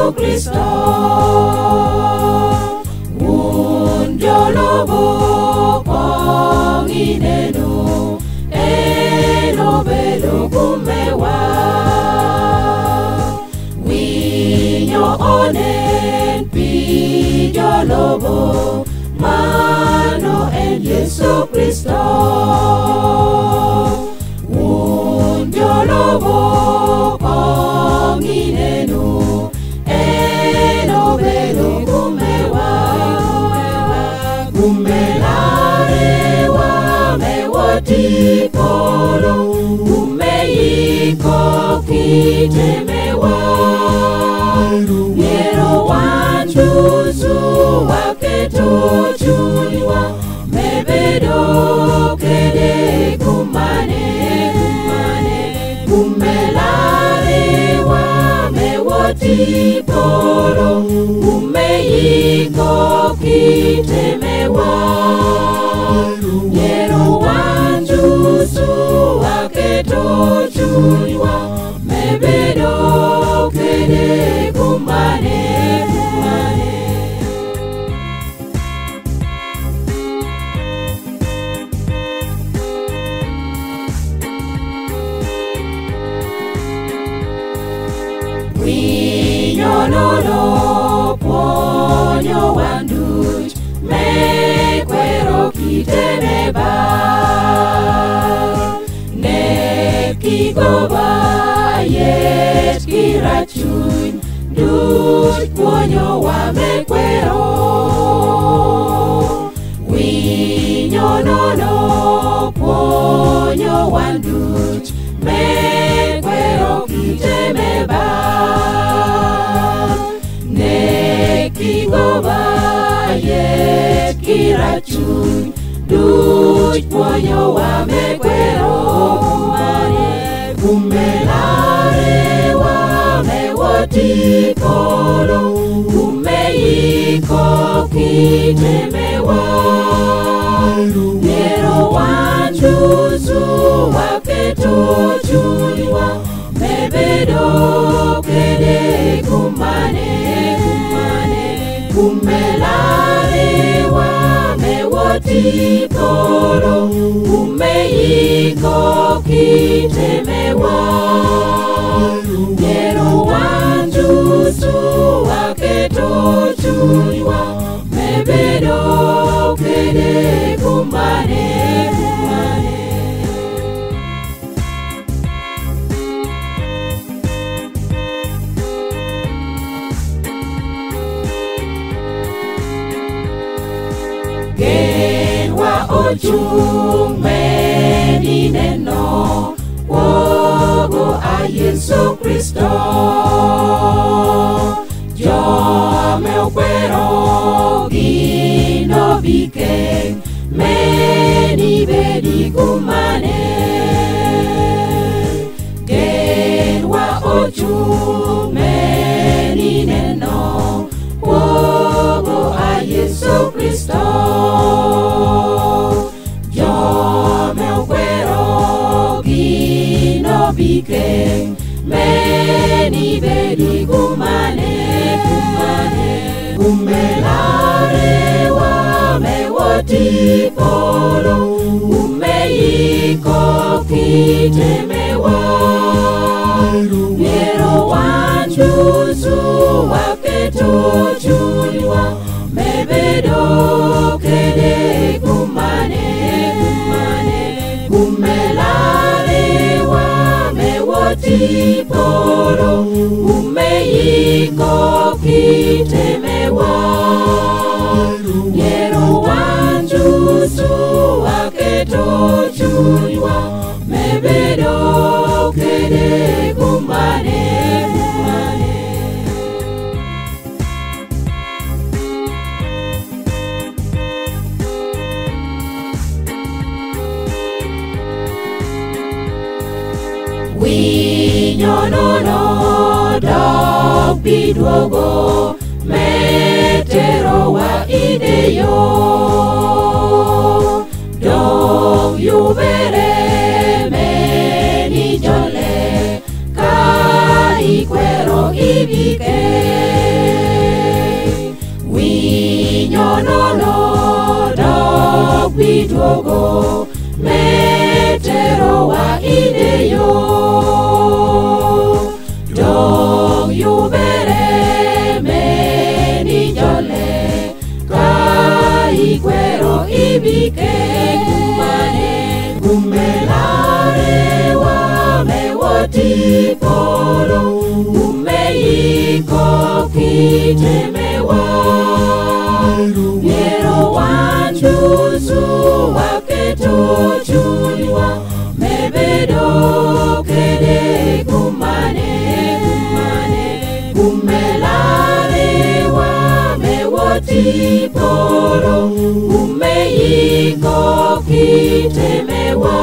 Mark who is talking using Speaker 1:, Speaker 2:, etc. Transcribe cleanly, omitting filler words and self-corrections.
Speaker 1: Yesu Kristo. Unjolobo konginenu eno bedo kumewa. Winyo Onen pijolobo mano en Yesu Kristo. Unjolobo konginenu eno bedo kumewa. Kumelarewa mewati polo kumeiko kitemewa. Miero wanjuzu waketo chuniwa mebedo kede kumane. Kumelarewa mewati polo kumeiko kitemewa. Miero wanjuzu waketo chuniwa mebedo kede kumane. Winyo nono ponyo wanduch mekwero kitemeba. Nekigoba yet kirachuny duch ponyo wa mekwero. Winyo nono ponyo wanduch mekwero kitemeba. Nekigoba yet kirachuny duch ponyo wa mekwero. Kumelarewa mewati polo kumeiko kitemewa. Miero wanjuzu waketo chuniwa mebedo kede kumane. Kumelarewa mewati polo kumeiko kitemewa. Miero wanjuzu waketo chuniwa mebedo kede kumane. Genwa ochung medineno wogo a Yesu Kristo. Jome okwero gino bike meni bedi kumane. Genwa ochung medineno wogo a Yesu Kristo. Jome okwero gino bike meni bedi kumane. Kumelarewa mewati polo kumeiko kitemewa. Miero wanjuzu waketo chuniwa mebedo kede kumane. Kumelarewa mewati polo kumeiko kitemewa. Miero wanjuzu waketo chuniwa mebedo kede kumane. Winyo nono dog bidwogo metero wa ideyo. Dog yubere me ni jole ka ikwero ibike. biduogo metero wa ideyo dong yubere meni jole ka ikwero ibike kumane kumelare wa mewoti poro kumeiko kitemewa Miero wanjusu waketo chuniwa mebedo kede kumane kumelare wa mewoti poro kumeiko kitemewa